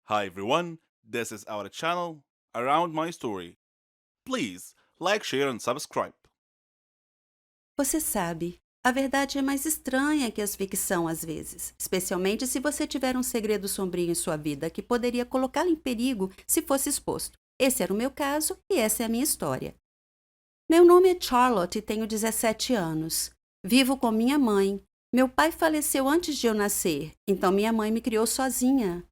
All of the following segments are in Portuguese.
Hi everyone, this is our channel Around My Story. Please like, share and subscribe. Você sabe, a verdade é mais estranha que as ficção às vezes, especialmente se você tiver um segredo sombrio em sua vida que poderia colocá-lo em perigo se fosse exposto. Esse era o meu caso e essa é a minha história. Meu nome é Charlotte e tenho 17 anos. Vivo com minha mãe. Meu pai faleceu antes de eu nascer, então minha mãe me criou sozinha.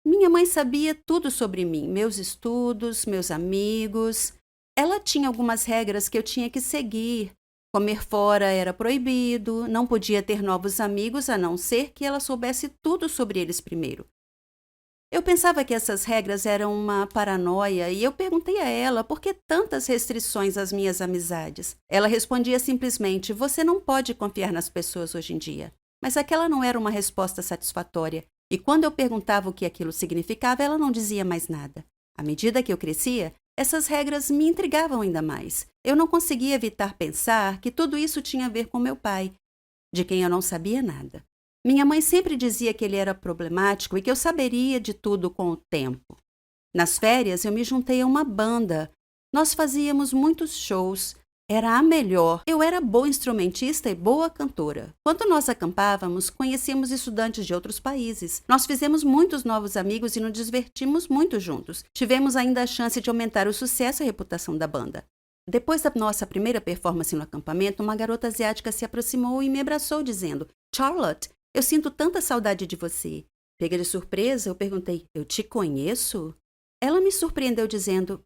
Minha mãe sabia tudo sobre mim, meus estudos, meus amigos. Ela tinha algumas regras que eu tinha que seguir. Comer fora era proibido, não podia ter novos amigos a não ser que ela soubesse tudo sobre eles primeiro. Eu pensava que essas regras eram uma paranoia e eu perguntei a ela por que tantas restrições às minhas amizades. Ela respondia simplesmente: Você não pode confiar nas pessoas hoje em dia. Mas aquela não era uma resposta satisfatória. E quando eu perguntava o que aquilo significava, ela não dizia mais nada. À medida que eu crescia, essas regras me intrigavam ainda mais. Eu não conseguia evitar pensar que tudo isso tinha a ver com meu pai, de quem eu não sabia nada. Minha mãe sempre dizia que ele era problemático e que eu saberia de tudo com o tempo. Nas férias, eu me juntei a uma banda. Nós fazíamos muitos shows. Era a melhor. Eu era boa instrumentista e boa cantora. Quando nós acampávamos, conhecíamos estudantes de outros países. Nós fizemos muitos novos amigos e nos divertimos muito juntos. Tivemos ainda a chance de aumentar o sucesso e a reputação da banda. Depois da nossa primeira performance no acampamento, uma garota asiática se aproximou e me abraçou, dizendo: Charlotte, eu sinto tanta saudade de você. Pega de surpresa, eu perguntei: Eu te conheço? Ela me surpreendeu dizendo: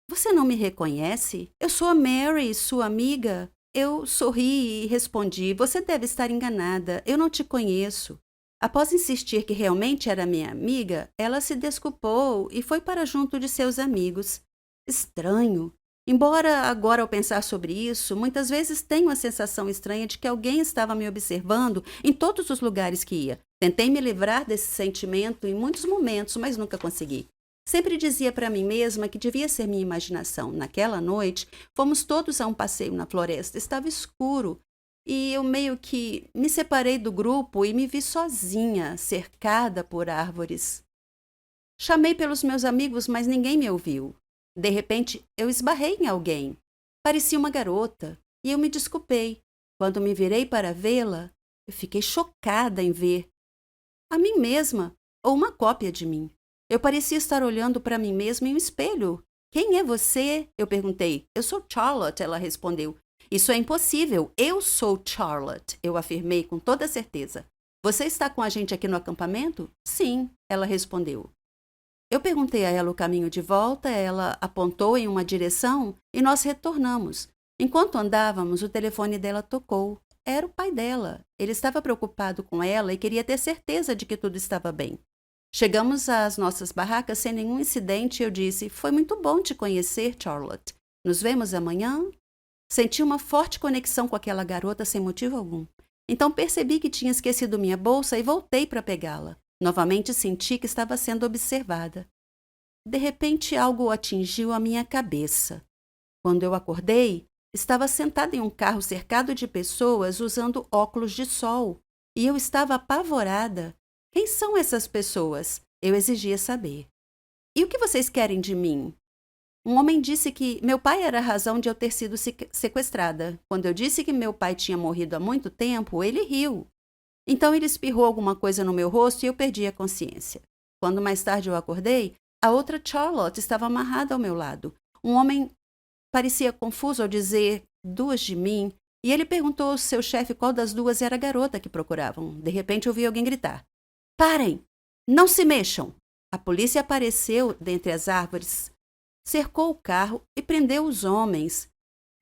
Você não me reconhece? Eu sou a Mary, sua amiga. Eu sorri e respondi: Você deve estar enganada. Eu não te conheço. Após insistir que realmente era minha amiga, ela se desculpou e foi para junto de seus amigos. Estranho. Embora agora ao pensar sobre isso, muitas vezes tenho a sensação estranha de que alguém estava me observando em todos os lugares que ia. Tentei me livrar desse sentimento em muitos momentos, mas nunca consegui. Sempre dizia para mim mesma que devia ser minha imaginação. Naquela noite, fomos todos a um passeio na floresta. Estava escuro e eu meio que me separei do grupo e me vi sozinha, cercada por árvores. Chamei pelos meus amigos, mas ninguém me ouviu. De repente, eu esbarrei em alguém. Parecia uma garota e eu me desculpei. Quando me virei para vê-la, eu fiquei chocada em ver a mim mesma, ou uma cópia de mim. Eu parecia estar olhando para mim mesma em um espelho. Quem é você? Eu perguntei. Eu sou Charlotte, ela respondeu. Isso é impossível. Eu sou Charlotte, eu afirmei com toda certeza. Você está com a gente aqui no acampamento? Sim, ela respondeu. Eu perguntei a ela o caminho de volta, ela apontou em uma direção e nós retornamos. Enquanto andávamos, o telefone dela tocou. Era o pai dela. Ele estava preocupado com ela e queria ter certeza de que tudo estava bem. Chegamos às nossas barracas sem nenhum incidente e eu disse: Foi muito bom te conhecer, Charlotte. Nos vemos amanhã? Senti uma forte conexão com aquela garota sem motivo algum. Então percebi que tinha esquecido minha bolsa e voltei para pegá-la. Novamente senti que estava sendo observada. De repente, algo atingiu a minha cabeça. Quando eu acordei, estava sentada em um carro cercado de pessoas usando óculos de sol. E eu estava apavorada. Quem são essas pessoas? Eu exigia saber. E o que vocês querem de mim? Um homem disse que meu pai era a razão de eu ter sido sequestrada. Quando eu disse que meu pai tinha morrido há muito tempo, ele riu. Então ele espirrou alguma coisa no meu rosto e eu perdi a consciência. Quando mais tarde eu acordei, a outra Charlotte estava amarrada ao meu lado. Um homem parecia confuso ao dizer duas de mim, e ele perguntou ao seu chefe qual das duas era a garota que procuravam. De repente ouvi alguém gritar: Parem! Não se mexam! A polícia apareceu dentre as árvores, cercou o carro e prendeu os homens.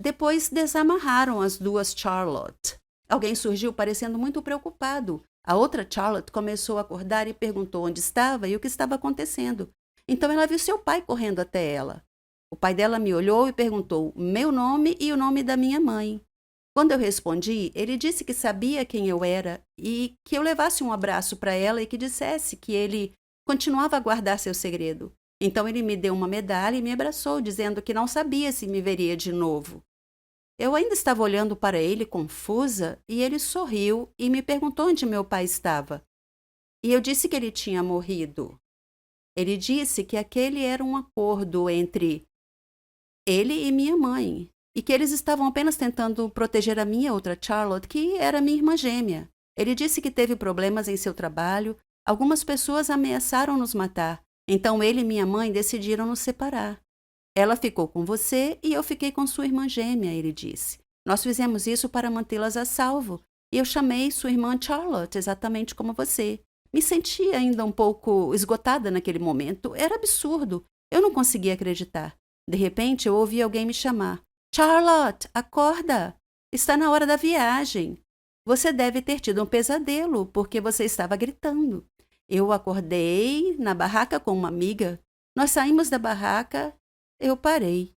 Depois desamarraram as duas Charlotte. Alguém surgiu parecendo muito preocupado. A outra Charlotte começou a acordar e perguntou onde estava e o que estava acontecendo. Então ela viu seu pai correndo até ela. O pai dela me olhou e perguntou meu nome e o nome da minha mãe. Quando eu respondi, ele disse que sabia quem eu era e que eu levasse um abraço para ela e que dissesse que ele continuava a guardar seu segredo. Então ele me deu uma medalha e me abraçou, dizendo que não sabia se me veria de novo. Eu ainda estava olhando para ele confusa e ele sorriu e me perguntou onde meu pai estava. E eu disse que ele tinha morrido. Ele disse que aquele era um acordo entre ele e minha mãe, e que eles estavam apenas tentando proteger a minha outra Charlotte, que era minha irmã gêmea. Ele disse que teve problemas em seu trabalho, algumas pessoas ameaçaram nos matar, então ele e minha mãe decidiram nos separar. Ela ficou com você e eu fiquei com sua irmã gêmea, ele disse. Nós fizemos isso para mantê-las a salvo, e eu chamei sua irmã Charlotte exatamente como você. Me senti ainda um pouco esgotada naquele momento. Era absurdo. Eu não conseguia acreditar. De repente, eu ouvi alguém me chamar. Charlotte, acorda! Está na hora da viagem. Você deve ter tido um pesadelo, porque você estava gritando. Eu acordei na barraca com uma amiga. Nós saímos da barraca. Eu parei.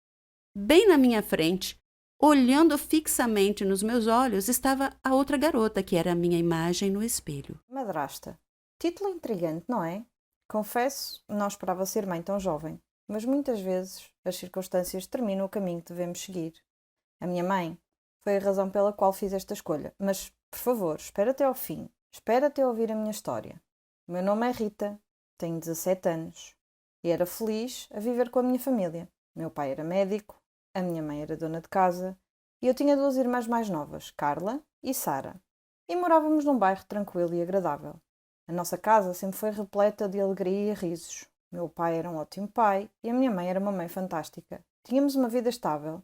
Bem na minha frente, olhando fixamente nos meus olhos, estava a outra garota, que era a minha imagem no espelho. Madrasta. Título intrigante, não é? Confesso, não esperava ser mãe tão jovem, mas muitas vezes as circunstâncias determinam o caminho que devemos seguir. A minha mãe foi a razão pela qual fiz esta escolha, mas, por favor, espera até ao fim. Espera até ouvir a minha história. O meu nome é Rita, tenho 17 anos e era feliz a viver com a minha família. Meu pai era médico, a minha mãe era dona de casa e eu tinha duas irmãs mais novas, Carla e Sara, e morávamos num bairro tranquilo e agradável. A nossa casa sempre foi repleta de alegria e risos. Meu pai era um ótimo pai e a minha mãe era uma mãe fantástica. Tínhamos uma vida estável,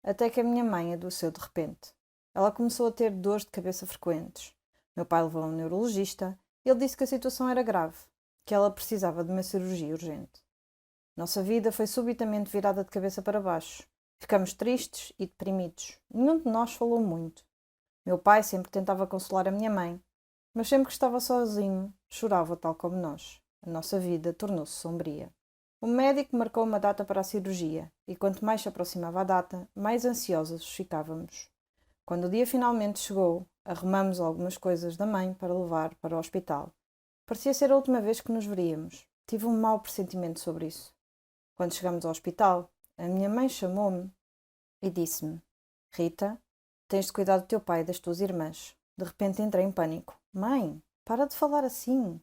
até que a minha mãe adoeceu de repente. Ela começou a ter dores de cabeça frequentes. Meu pai levou a um neurologista e ele disse que a situação era grave, que ela precisava de uma cirurgia urgente. Nossa vida foi subitamente virada de cabeça para baixo. Ficamos tristes e deprimidos. Nenhum de nós falou muito. Meu pai sempre tentava consolar a minha mãe, mas sempre que estava sozinho, chorava tal como nós. A nossa vida tornou-se sombria. O médico marcou uma data para a cirurgia, e quanto mais se aproximava a data, mais ansiosos ficávamos. Quando o dia finalmente chegou, arrumamos algumas coisas da mãe para levar para o hospital. Parecia ser a última vez que nos veríamos. Tive um mau pressentimento sobre isso. Quando chegamos ao hospital, a minha mãe chamou-me e disse-me: Rita, tens de cuidar do teu pai e das tuas irmãs. De repente entrei em pânico. Mãe, para de falar assim.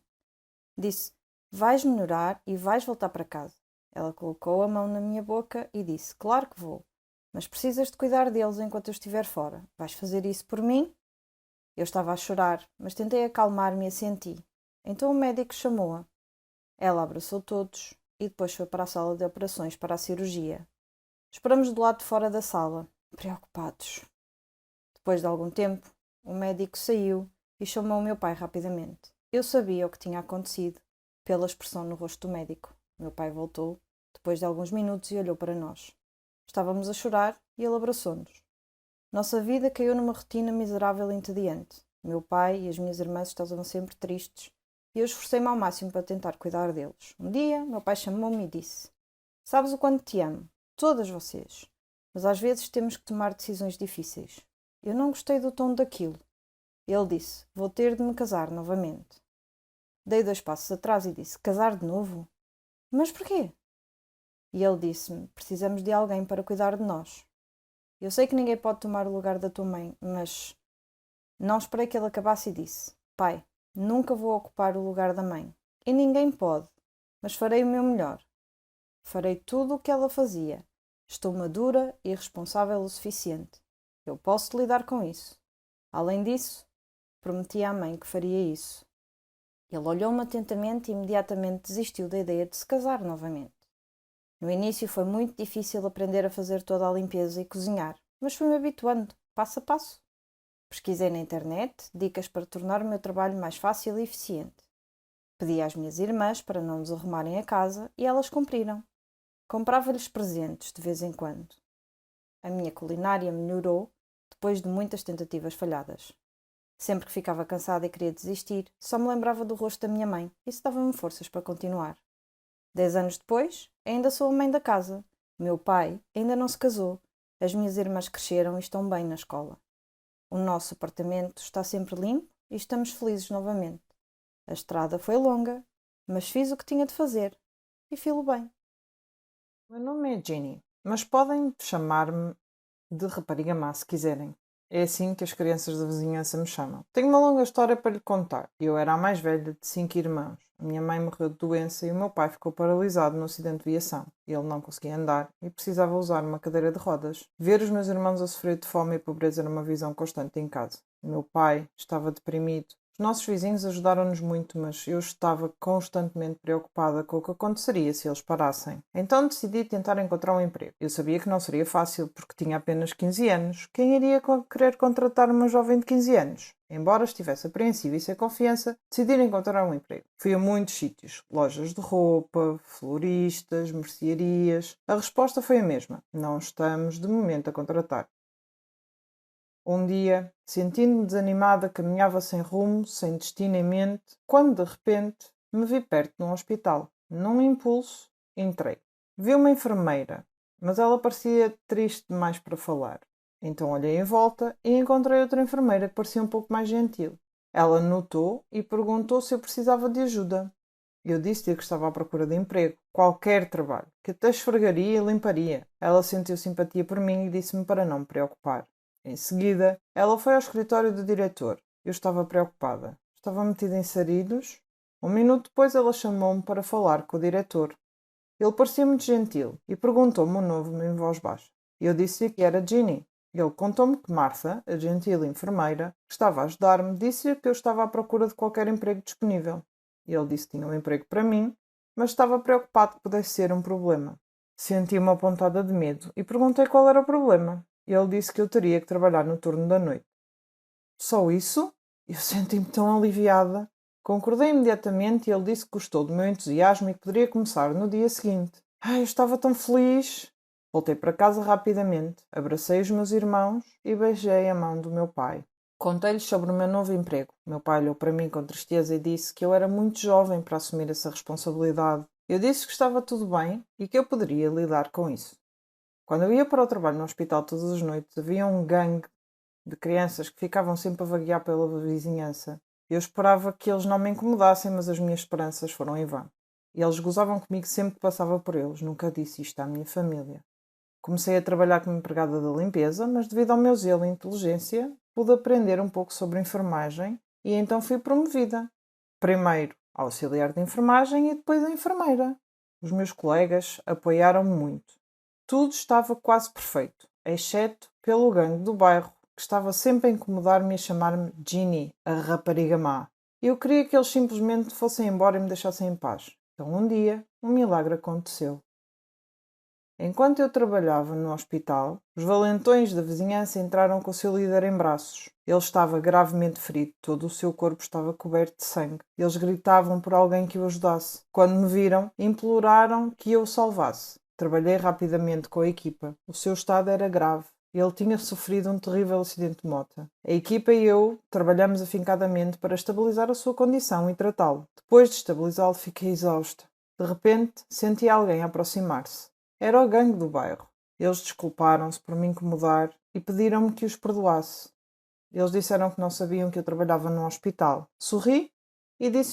Disse: vais melhorar e vais voltar para casa. Ela colocou a mão na minha boca e disse: claro que vou, mas precisas de cuidar deles enquanto eu estiver fora. Vais fazer isso por mim? Eu estava a chorar, mas tentei acalmar-me e assenti. Então o médico chamou-a. Ela abraçou todos e depois foi para a sala de operações para a cirurgia. Esperamos do lado de fora da sala, preocupados. Depois de algum tempo, o médico saiu e chamou o meu pai rapidamente. Eu sabia o que tinha acontecido pela expressão no rosto do médico. Meu pai voltou, depois de alguns minutos, e olhou para nós. Estávamos a chorar e ele abraçou-nos. Nossa vida caiu numa rotina miserável e entediante. Meu pai e as minhas irmãs estavam sempre tristes e eu esforcei-me ao máximo para tentar cuidar deles. Um dia, meu pai chamou-me e disse: sabes o quanto te amo, todas vocês, mas às vezes temos que tomar decisões difíceis. Eu não gostei do tom daquilo. Ele disse: vou ter de me casar novamente. Dei 2 passos atrás e disse: casar de novo? Mas porquê? E ele disse-me: precisamos de alguém para cuidar de nós. Eu sei que ninguém pode tomar o lugar da tua mãe, mas não esperei que ele acabasse e disse: pai, nunca vou ocupar o lugar da mãe. E ninguém pode, mas farei o meu melhor. Farei tudo o que ela fazia. Estou madura e responsável o suficiente. Eu posso lidar com isso. Além disso, prometi à mãe que faria isso. Ele olhou-me atentamente e imediatamente desistiu da ideia de se casar novamente. No início foi muito difícil aprender a fazer toda a limpeza e cozinhar, mas fui-me habituando, passo a passo. Pesquisei na internet dicas para tornar o meu trabalho mais fácil e eficiente. Pedi às minhas irmãs para não nos arrumarem a casa e elas cumpriram. Comprava-lhes presentes de vez em quando. A minha culinária melhorou depois de muitas tentativas falhadas. Sempre que ficava cansada e queria desistir, só me lembrava do rosto da minha mãe e isso dava-me forças para continuar. 10 anos depois, ainda sou a mãe da casa. O meu pai ainda não se casou. As minhas irmãs cresceram e estão bem na escola. O nosso apartamento está sempre limpo e estamos felizes novamente. A estrada foi longa, mas fiz o que tinha de fazer e filo bem. O meu nome é Jenny, mas podem chamar-me de rapariga má se quiserem. É assim que as crianças da vizinhança me chamam. Tenho uma longa história para lhe contar. Eu era a mais velha de 5 irmãos. A minha mãe morreu de doença e o meu pai ficou paralisado no acidente de viação. Ele não conseguia andar e precisava usar uma cadeira de rodas. Ver os meus irmãos a sofrer de fome e pobreza era uma visão constante em casa. O meu pai estava deprimido. Os nossos vizinhos ajudaram-nos muito, mas eu estava constantemente preocupada com o que aconteceria se eles parassem. Então decidi tentar encontrar um emprego. Eu sabia que não seria fácil porque tinha apenas 15 anos. Quem iria querer contratar uma jovem de 15 anos? Embora estivesse apreensiva e sem confiança, decidi encontrar um emprego. Fui a muitos sítios, lojas de roupa, floristas, mercearias. A resposta foi a mesma. Não estamos, de momento, a contratar. Um dia, sentindo-me desanimada, caminhava sem rumo, sem destino em mente, quando de repente me vi perto de um hospital. Num impulso, entrei. Vi uma enfermeira, mas ela parecia triste demais para falar. Então olhei em volta e encontrei outra enfermeira que parecia um pouco mais gentil. Ela notou e perguntou se eu precisava de ajuda. Eu disse-lhe que estava à procura de emprego, qualquer trabalho, que até esfregaria e limparia. Ela sentiu simpatia por mim e disse-me para não me preocupar. Em seguida, ela foi ao escritório do diretor. Eu estava preocupada. Estava metida em sarilhos. Um minuto depois ela chamou-me para falar com o diretor. Ele parecia muito gentil e perguntou-me o nome em voz baixa. Eu disse-lhe que era Ginny. Ele contou-me que Martha, a gentil enfermeira, que estava a ajudar-me, disse-lhe que eu estava à procura de qualquer emprego disponível. Ele disse que tinha um emprego para mim, mas estava preocupado que pudesse ser um problema. Senti uma pontada de medo e perguntei qual era o problema. Ele disse que eu teria que trabalhar no turno da noite. Só isso? Eu senti-me tão aliviada. Concordei imediatamente e ele disse que gostou do meu entusiasmo e que poderia começar no dia seguinte. Eu estava tão feliz. Voltei para casa rapidamente, abracei os meus irmãos e beijei a mão do meu pai. Contei-lhes sobre o meu novo emprego. Meu pai olhou para mim com tristeza e disse que eu era muito jovem para assumir essa responsabilidade. Eu disse que estava tudo bem e que eu poderia lidar com isso. Quando eu ia para o trabalho no hospital todas as noites, havia um gangue de crianças que ficavam sempre a vaguear pela vizinhança. Eu esperava que eles não me incomodassem, mas as minhas esperanças foram em vão. E eles gozavam comigo sempre que passava por eles. Nunca disse isto à minha família. Comecei a trabalhar como empregada da limpeza, mas devido ao meu zelo e inteligência, pude aprender um pouco sobre enfermagem e então fui promovida. Primeiro a auxiliar de enfermagem e depois a enfermeira. Os meus colegas apoiaram-me muito. Tudo estava quase perfeito, exceto pelo gangue do bairro, que estava sempre a incomodar-me e a chamar-me Ginny, a rapariga má. Eu queria que eles simplesmente fossem embora e me deixassem em paz. Então um dia, um milagre aconteceu. Enquanto eu trabalhava no hospital, os valentões da vizinhança entraram com o seu líder em braços. Ele estava gravemente ferido, todo o seu corpo estava coberto de sangue. Eles gritavam por alguém que o ajudasse. Quando me viram, imploraram que eu o salvasse. Trabalhei rapidamente com a equipa. O seu estado era grave. Ele tinha sofrido um terrível acidente de moto. A equipa e eu trabalhamos afincadamente para estabilizar a sua condição e tratá-lo. Depois de estabilizá-lo, fiquei exausta. De repente, senti alguém aproximar-se. Era o gangue do bairro. Eles desculparam-se por me incomodar e pediram-me que os perdoasse. Eles disseram que não sabiam que eu trabalhava no hospital. Sorri e disse